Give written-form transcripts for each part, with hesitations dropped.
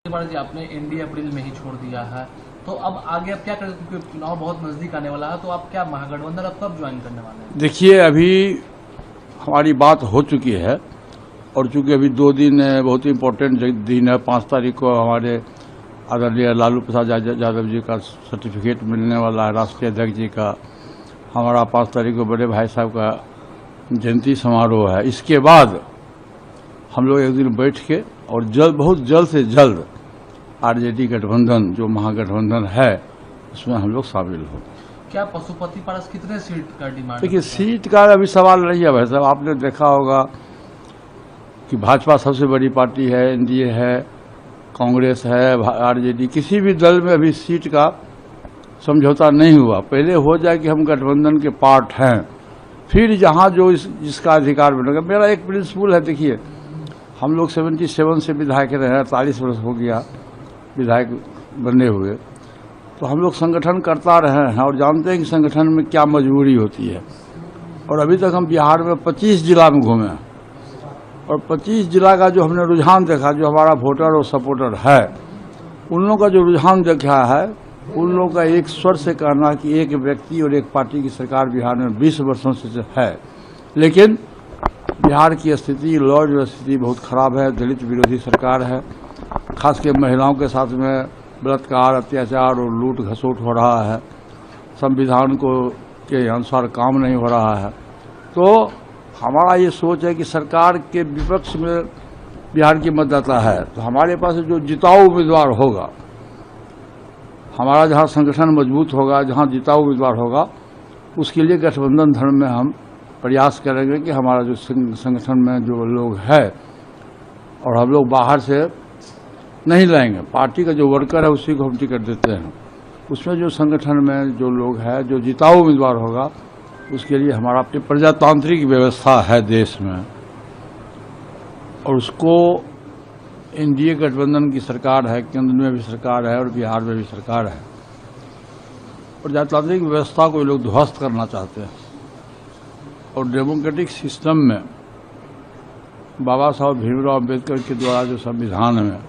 जी आपने एनडीए अप्रैल में ही छोड़ दिया है, तो अब आगे आप क्या करेंगे, क्योंकि चुनाव बहुत नजदीक आने वाला है, तो आप क्या महागठबंधन अब कब ज्वाइन करने वाले हैं? देखिए, अभी हमारी बात हो चुकी है और चूंकि अभी 2 दिन बहुत ही इम्पोर्टेंट दिन है। 5 तारीख को हमारे आदरणीय लालू प्रसाद यादव जी का सर्टिफिकेट मिलने वाला है, राष्ट्रीय अध्यक्ष जी का। हमारा 5 तारीख को बड़े भाई साहब का जयंती समारोह है। इसके बाद हम लोग एक दिन बैठ के और बहुत जल्द से जल्द आरजेडी गठबंधन जो महागठबंधन है उसमें हम लोग शामिल हो। क्या पशुपति पारस कितने सीट का डिमांड? देखिए, सीट का अभी सवाल नहीं है भाई साहब। आपने देखा होगा कि भाजपा सबसे बड़ी पार्टी है, एनडीए है, कांग्रेस है, आरजेडी, किसी भी दल में अभी सीट का समझौता नहीं हुआ। पहले हो जाए कि हम गठबंधन के पार्ट हैं, फिर जहां जो जिसका अधिकार बनेगा। मेरा एक प्रिंसिपल है, देखिए हम लोग 77 से विधायक रहे हैं, 40 वर्ष हो गया विधायक बने हुए, तो हम लोग संगठन करता रहे हैं और जानते हैं कि संगठन में क्या मजबूरी होती है। और अभी तक हम बिहार में 25 जिला में घूमे और 25 जिला का जो हमने रुझान देखा, जो हमारा वोटर और सपोर्टर है, उन लोगों का जो रुझान देखा है, उन लोगों का एक स्वर से कहना कि एक व्यक्ति और एक पार्टी की सरकार बिहार में 20 वर्षों से है, लेकिन बिहार की स्थिति, लॉ एंड स्थिति बहुत खराब है। दलित विरोधी सरकार है, खासकर महिलाओं के साथ में बलात्कार, अत्याचार और लूट घसोट हो रहा है। संविधान को के अनुसार काम नहीं हो रहा है। तो हमारा ये सोच है कि सरकार के विपक्ष में बिहार की मतदाता है, तो हमारे पास जो जिताऊ उम्मीदवार होगा, हमारा जहां संगठन मजबूत होगा, जहां जिताऊ उम्मीदवार होगा, उसके लिए गठबंधन धर्म में हम प्रयास करेंगे कि हमारा जो संगठन में जो लोग है, और हम लोग बाहर से नहीं लाएंगे, पार्टी का जो वर्कर है उसी को हम टिकट देते हैं। उसमें जो संगठन में जो लोग हैं, जो जिताऊ उम्मीदवार होगा, उसके लिए हमारा अपनी प्रजातांत्रिक व्यवस्था है देश में, और उसको एनडीए गठबंधन की सरकार है, केंद्र में भी सरकार है और बिहार में भी सरकार है। प्रजातांत्रिक व्यवस्था को ये लोग ध्वस्त करना चाहते हैं और डेमोक्रेटिक सिस्टम में बाबा साहब भीमराव अम्बेडकर के द्वारा जो संविधान में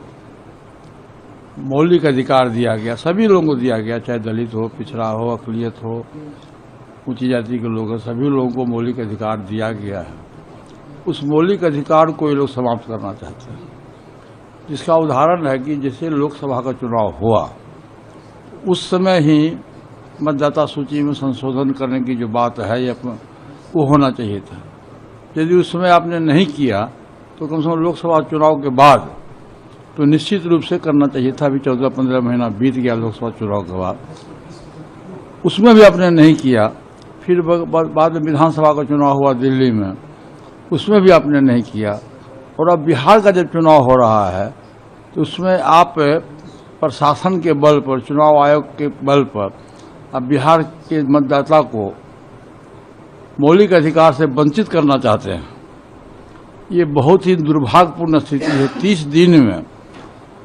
मौलिक अधिकार दिया गया, सभी लोगों को दिया गया, चाहे दलित हो, पिछड़ा हो, अकलियत हो, ऊंची जाति के लोग हैं, सभी लोगों को मौलिक अधिकार दिया गया है। उस मौलिक अधिकार को ये लोग समाप्त करना चाहते हैं, जिसका उदाहरण है कि जैसे लोकसभा का चुनाव हुआ, उस समय ही मतदाता सूची में संशोधन करने की जो बात है, ये वो होना चाहिए था। यदि उस समय आपने नहीं किया तो कम से कम लोकसभा चुनाव के बाद तो निश्चित रूप से करना चाहिए था। अभी 14-15 महीना बीत गया लोकसभा चुनाव के बाद, उसमें भी आपने नहीं किया। फिर बाद में विधानसभा का चुनाव हुआ दिल्ली में, उसमें भी आपने नहीं किया। और अब बिहार का जब चुनाव हो रहा है तो उसमें आप प्रशासन के बल पर, चुनाव आयोग के बल पर अब बिहार के मतदाता को मौलिक अधिकार से वंचित करना चाहते हैं। ये बहुत ही दुर्भाग्यपूर्ण स्थिति है। 30 दिन में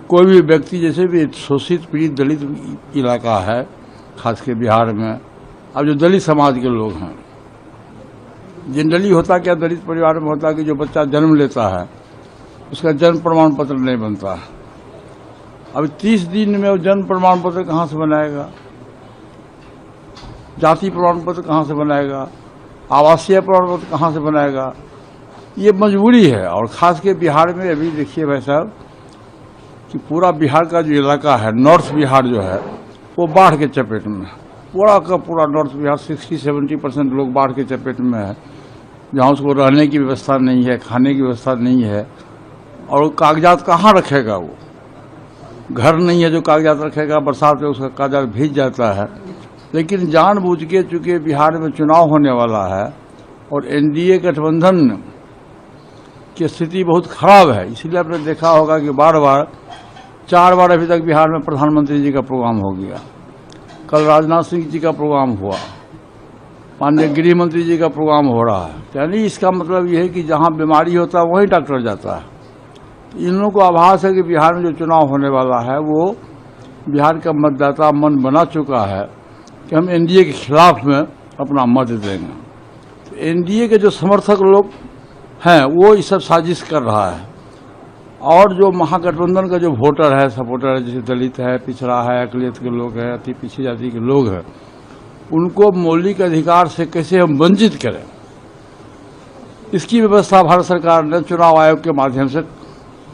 कोई भी व्यक्ति, जैसे भी शोषित पीड़ित दलित इलाका है खासकर बिहार में, अब जो दलित समाज के लोग हैं, जनरली होता क्या दलित परिवार में होता कि जो बच्चा जन्म लेता है उसका जन्म प्रमाण पत्र नहीं बनता है। अब 30 दिन में वो जन्म प्रमाण पत्र कहाँ से बनाएगा, जाति प्रमाण पत्र कहाँ से बनाएगा, आवासीय प्रमाण पत्र कहाँ से बनाएगा? ये मजबूरी है। और खास के बिहार में अभी देखिए भाई साहब कि पूरा बिहार का जो इलाका है, नॉर्थ बिहार जो है, वो बाढ़ के चपेट में है। पूरा का पूरा नॉर्थ बिहार 60-70% लोग बाढ़ के चपेट में है, जहाँ उसको रहने की व्यवस्था नहीं है, खाने की व्यवस्था नहीं है, और कागजात कहाँ रखेगा? वो घर नहीं है जो कागजात रखेगा, बरसात में उसका कागजात भीग जाता है। लेकिन जानबूझ के, चूंकि बिहार में चुनाव होने वाला है और एनडीए गठबंधन की स्थिति बहुत खराब है, इसलिए आपने देखा होगा कि 4 बार अभी तक बिहार में प्रधानमंत्री जी का प्रोग्राम हो गया। कल राजनाथ सिंह जी का प्रोग्राम हुआ, माननीय गृह मंत्री जी का प्रोग्राम हो रहा है। यानी इसका मतलब यह है कि जहां बीमारी होता है वहीं डॉक्टर जाता है। इन लोगों को आभास है कि बिहार में जो चुनाव होने वाला है वो बिहार का मतदाता मन बना चुका है कि हम एनडीए के खिलाफ में अपना मत देंगे। तो एनडीए के जो समर्थक लोग हैं वो ये सब साजिश कर रहा है। और जो महागठबंधन का जो वोटर है, सपोर्टर है, जैसे दलित है, पिछड़ा है, अकलियत के लोग हैं, अति पिछड़ी जाति के लोग हैं, उनको मौलिक अधिकार से कैसे हम वंचित करें, इसकी व्यवस्था भारत सरकार ने चुनाव आयोग के माध्यम से,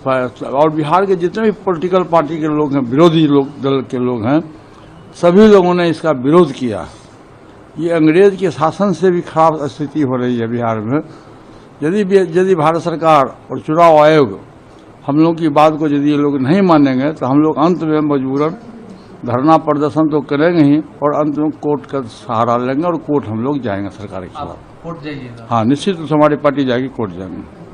और बिहार के जितने भी पॉलिटिकल पार्टी के लोग हैं, विरोधी लोग दल के लोग हैं, सभी लोगों ने इसका विरोध किया। ये अंग्रेज के शासन से भी खराब स्थिति हो रही है बिहार में। यदि भारत सरकार और चुनाव आयोग हम लोग की बात को यदि ये लोग नहीं मानेंगे तो हम लोग अंत में मजबूरन धरना प्रदर्शन तो करेंगे ही, और अंत में कोर्ट का सहारा लेंगे और कोर्ट हम लोग जाएंगे सरकार के खिलाफ। कोर्ट जाइएगा? हाँ, निश्चित रूप से हमारी पार्टी जाएगी, कोर्ट जाएंगे।